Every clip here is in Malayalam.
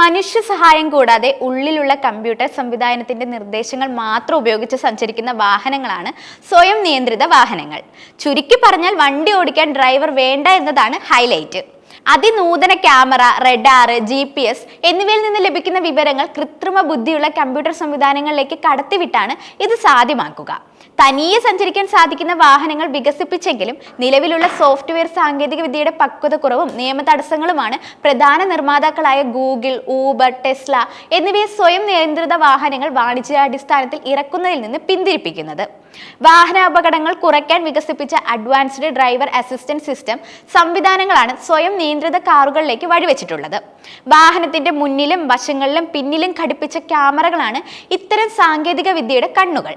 മനുഷ്യ സഹായം കൂടാതെ ഉള്ളിലുള്ള കമ്പ്യൂട്ടർ സംവിധാനത്തിന്റെ നിർദ്ദേശങ്ങൾ മാത്രം ഉപയോഗിച്ച് സഞ്ചരിക്കുന്ന വാഹനങ്ങളാണ് സ്വയം നിയന്ത്രിത വാഹനങ്ങൾ. ചുരുക്കി പറഞ്ഞാൽ വണ്ടി ഓടിക്കാൻ ഡ്രൈവർ വേണ്ട എന്നതാണ് ഹൈലൈറ്റ്. അതിനൂതന ക്യാമറ, റഡാർ, GPS എന്നിവയിൽ നിന്ന് ലഭിക്കുന്ന വിവരങ്ങൾ കൃത്രിമ ബുദ്ധിയുള്ള കമ്പ്യൂട്ടർ സംവിധാനങ്ങളിലേക്ക് കടത്തിവിട്ടാണ് ഇത് സാധ്യമാക്കുക. തനിയെ സഞ്ചരിക്കാൻ സാധിക്കുന്ന വാഹനങ്ങൾ വികസിപ്പിച്ചെങ്കിലും നിലവിലുള്ള സോഫ്റ്റ്വെയർ സാങ്കേതിക വിദ്യയുടെ പക്വതക്കുറവും നിയമ തടസ്സങ്ങളുമാണ് പ്രധാന നിർമ്മാതാക്കളായ ഗൂഗിൾ, ഊബർ, ടെസ്ല എന്നിവയെ സ്വയം നിയന്ത്രിത വാഹനങ്ങൾ വാണിജ്യാടിസ്ഥാനത്തിൽ ഇറക്കുന്നതിൽ നിന്ന് പിന്തിരിപ്പിക്കുന്നത്. വാഹനാപകടങ്ങൾ കുറയ്ക്കാൻ വികസിപ്പിച്ച അഡ്വാൻസ്ഡ് ഡ്രൈവർ അസിസ്റ്റന്റ് സിസ്റ്റം സംവിധാനങ്ങളാണ് സ്വയം നിയന്ത്രിത കാറുകളിലേക്ക് വഴിവെച്ചിട്ടുള്ളത്. വാഹനത്തിന്റെ മുന്നിലും വശങ്ങളിലും പിന്നിലും ഘടിപ്പിച്ച ക്യാമറകളാണ് ഇത്തരം സാങ്കേതിക വിദ്യയുടെ കണ്ണുകൾ.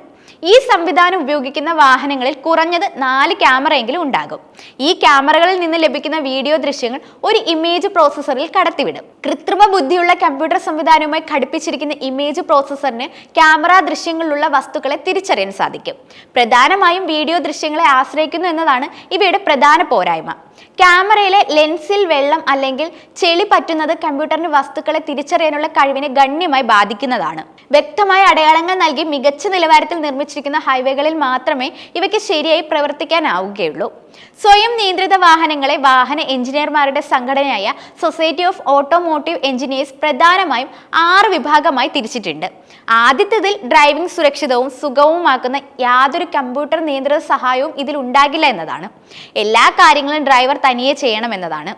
ഈ സംവിധാനം ഉപയോഗിക്കുന്ന വാഹനങ്ങളിൽ കുറഞ്ഞത് 4 ക്യാമറയെങ്കിലും ഉണ്ടാകും. ഈ ക്യാമറകളിൽ നിന്ന് ലഭിക്കുന്ന വീഡിയോ ദൃശ്യങ്ങൾ ഒരു ഇമേജ് പ്രോസസ്സറിൽ കടത്തിവിടും. കൃത്രിമ ബുദ്ധിയുള്ള കമ്പ്യൂട്ടർ സംവിധാനവുമായി ഘടിപ്പിച്ചിരിക്കുന്ന ഇമേജ് പ്രോസസ്സറിന് ക്യാമറ ദൃശ്യങ്ങളിലുള്ള വസ്തുക്കളെ തിരിച്ചറിയാൻ സാധിക്കും. പ്രധാനമായും വീഡിയോ ദൃശ്യങ്ങളെ ആശ്രയിക്കുന്നു എന്നതാണ് ഇവയുടെ പ്രധാന പോരായ്മ. ക്യാമറയിലെ ലെൻസിൽ വെള്ളം അല്ലെങ്കിൽ ചെളി പറ്റുന്നത് കമ്പ്യൂട്ടറിന് വസ്തുക്കളെ തിരിച്ചറിയാനുള്ള കഴിവിനെ ഗണ്യമായി ബാധിക്കുന്നതാണ്. വ്യക്തമായ അടയാളങ്ങൾ നൽകി മികച്ച നിലവാരത്തിൽ നിർമ്മിച്ചിരിക്കുന്ന ഹൈവേകളിൽ മാത്രമേ ഇവയ്ക്ക് ശരിയായി പ്രവർത്തിക്കാനാവുകയുള്ളൂ. സ്വയം നിയന്ത്രിത വാഹനങ്ങളെ വാഹന എഞ്ചിനീയർമാരുടെ സംഘടനയായ സൊസൈറ്റി ഓഫ് ഓട്ടോമോട്ടീവ് എഞ്ചിനീയേഴ്സ് പ്രധാനമായും 6 വിഭാഗമായി തിരിച്ചിട്ടുണ്ട്. ആദ്യത്തേതിൽ ഡ്രൈവിംഗ് സുരക്ഷിതവും സുഗമവുമാക്കുന്ന യാതൊരു കമ്പ്യൂട്ടർ നിയന്ത്രിത സഹായവും ഇതിൽ ഉണ്ടാകില്ല എന്നതാണ്. എല്ലാ കാര്യങ്ങളും ഡ്രൈവർ തനിയെ ചെയ്യണമെന്നതാണ്.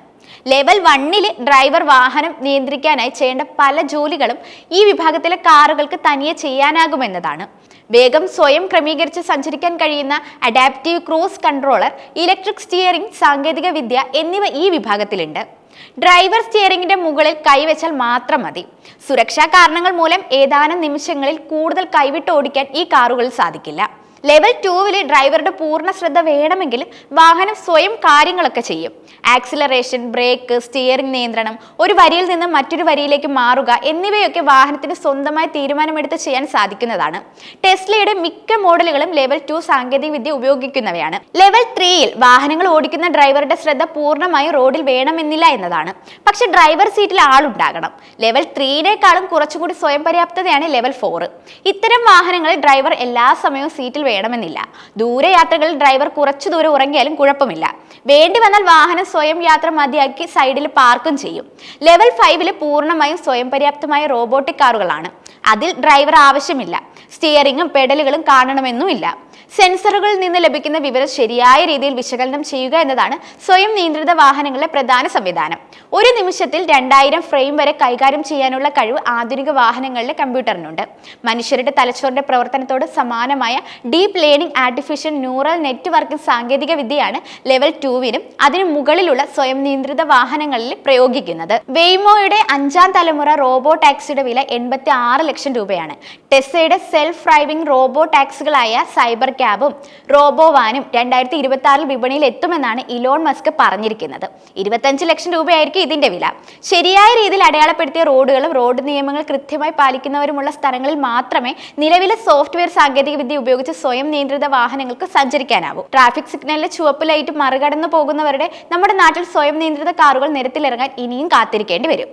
ലെവൽ 1 ഡ്രൈവർ വാഹനം നിയന്ത്രിക്കാനായി ചെയ്യേണ്ട പല ജോലികളും ഈ വിഭാഗത്തിലെ കാറുകൾക്ക് തനിയെ ചെയ്യാനാകുമെന്നതാണ്. വേഗം സ്വയം ക്രമീകരിച്ച് സഞ്ചരിക്കാൻ കഴിയുന്ന adaptive cruise controller, electric steering സാങ്കേതിക വിദ്യ എന്നിവ ഈ വിഭാഗത്തിലുണ്ട്. ഡ്രൈവർ സ്റ്റിയറിംഗിന്റെ മുകളിൽ കൈവച്ചാൽ മാത്രം മതി. സുരക്ഷാ കാരണങ്ങൾ മൂലം ഏതാനും നിമിഷങ്ങളിൽ കൂടുതൽ കൈവിട്ട് ഓടിക്കാൻ ഈ കാറുകളിൽ സാധിക്കില്ല. ലെവൽ 2 ഡ്രൈവറുടെ പൂർണ്ണ ശ്രദ്ധ വേണമെങ്കിലും വാഹനം സ്വയം കാര്യങ്ങളൊക്കെ ചെയ്യും. ആക്സിലറേഷൻ, ബ്രേക്ക്, സ്റ്റിയറിംഗ് നിയന്ത്രണം, ഒരു വരിയിൽ നിന്ന് മറ്റൊരു വരിയിലേക്ക് മാറുക എന്നിവയൊക്കെ വാഹനത്തിന് സ്വന്തമായി തീരുമാനമെടുത്ത് ചെയ്യാൻ സാധിക്കുന്നതാണ്. ടെസ്ലയുടെ മിക്ക മോഡലുകളും ലെവൽ 2 സാങ്കേതിക വിദ്യ ഉപയോഗിക്കുന്നവയാണ്. ലെവൽ 3 വാഹനങ്ങൾ ഓടിക്കുന്ന ഡ്രൈവറുടെ ശ്രദ്ധ പൂർണ്ണമായും റോഡിൽ വേണമെന്നില്ല എന്നതാണ്. പക്ഷെ ഡ്രൈവർ സീറ്റിൽ ആളുണ്ടാകണം. ലെവൽ 3 കുറച്ചുകൂടി സ്വയം പര്യാപ്തതയാണ് ലെവൽ 4. ഇത്തരം വാഹനങ്ങളിൽ ഡ്രൈവർ എല്ലാ സമയവും സീറ്റിൽ വേണമെന്നില്ല. ദൂരയാത്രകളിൽ ഡ്രൈവർ കുറച്ചു ദൂരം ഉറങ്ങിയാലും കുഴപ്പമില്ല. വേണ്ടി വന്നാൽ വാഹനം സ്വയം യാത്ര മതിയാക്കി സൈഡിൽ പാർക്കും ചെയ്യും. ലെവൽ 5 പൂർണ്ണമായും സ്വയം പര്യാപ്തമായ റോബോട്ടിക് കാറുകളാണ്. അതിൽ ഡ്രൈവർ ആവശ്യമില്ല. സ്റ്റിയറിംഗും പെഡലുകളും കാണണമെന്നുമില്ല. സെൻസറുകളിൽ നിന്ന് ലഭിക്കുന്ന വിവരം ശരിയായ രീതിയിൽ വിശകലനം ചെയ്യുക എന്നതാണ് സ്വയം നിയന്ത്രിത വാഹനങ്ങളിലെ പ്രധാന സംവിധാനം. ഒരു നിമിഷത്തിൽ 2000 ഫ്രെയിം വരെ കൈകാര്യം ചെയ്യാനുള്ള കഴിവ് ആധുനിക വാഹനങ്ങളിലെ കമ്പ്യൂട്ടറിനുണ്ട്. മനുഷ്യരുടെ തലച്ചോറിന്റെ പ്രവർത്തനത്തോട് സമാനമായ deep learning artificial neural networking സാങ്കേതിക വിദ്യയാണ് ലെവൽ 2 അതിനു മുകളിലുള്ള സ്വയം നിയന്ത്രിത വാഹനങ്ങളിൽ പ്രയോഗിക്കുന്നത്. വെയ്മോയുടെ 5ാം തലമുറ റോബോ ടാക്സിയുടെ വില 86 ലക്ഷം രൂപയാണ്. ടെസ്ലയുടെ സെൽഫ് ഡ്രൈവിംഗ് റോബോ ടാക്സികളായ സൈബർ ക്യാബും റോബോ വാനും 2026 വിപണിയിൽ എത്തുമെന്നാണ് ഇലോൺ മസ്ക് പറഞ്ഞിരിക്കുന്നത്. 25 ലക്ഷം രൂപയായിരിക്കും ഇതിന്റെ വില. ശരിയായ രീതിയിൽ അടയാളപ്പെടുത്തിയ റോഡുകളും റോഡ് നിയമങ്ങൾ കൃത്യമായി പാലിക്കുന്നവരുമുള്ള സ്ഥലങ്ങളിൽ മാത്രമേ നിലവിലെ സോഫ്റ്റ്വെയർ സാങ്കേതിക വിദ്യ ഉപയോഗിച്ച് സ്വയം നിയന്ത്രിത വാഹനങ്ങൾക്ക് സഞ്ചരിക്കാനാവൂ. ട്രാഫിക് സിഗ്നലിലെ ചുവപ്പ് ലൈറ്റ് മറികടന്നു പോകുന്നവരുടെ നമ്മുടെ നാട്ടിൽ സ്വയം നിയന്ത്രിത കാറുകൾ നിരത്തിലിറങ്ങാൻ ഇനിയും കാത്തിരിക്കേണ്ടി വരും.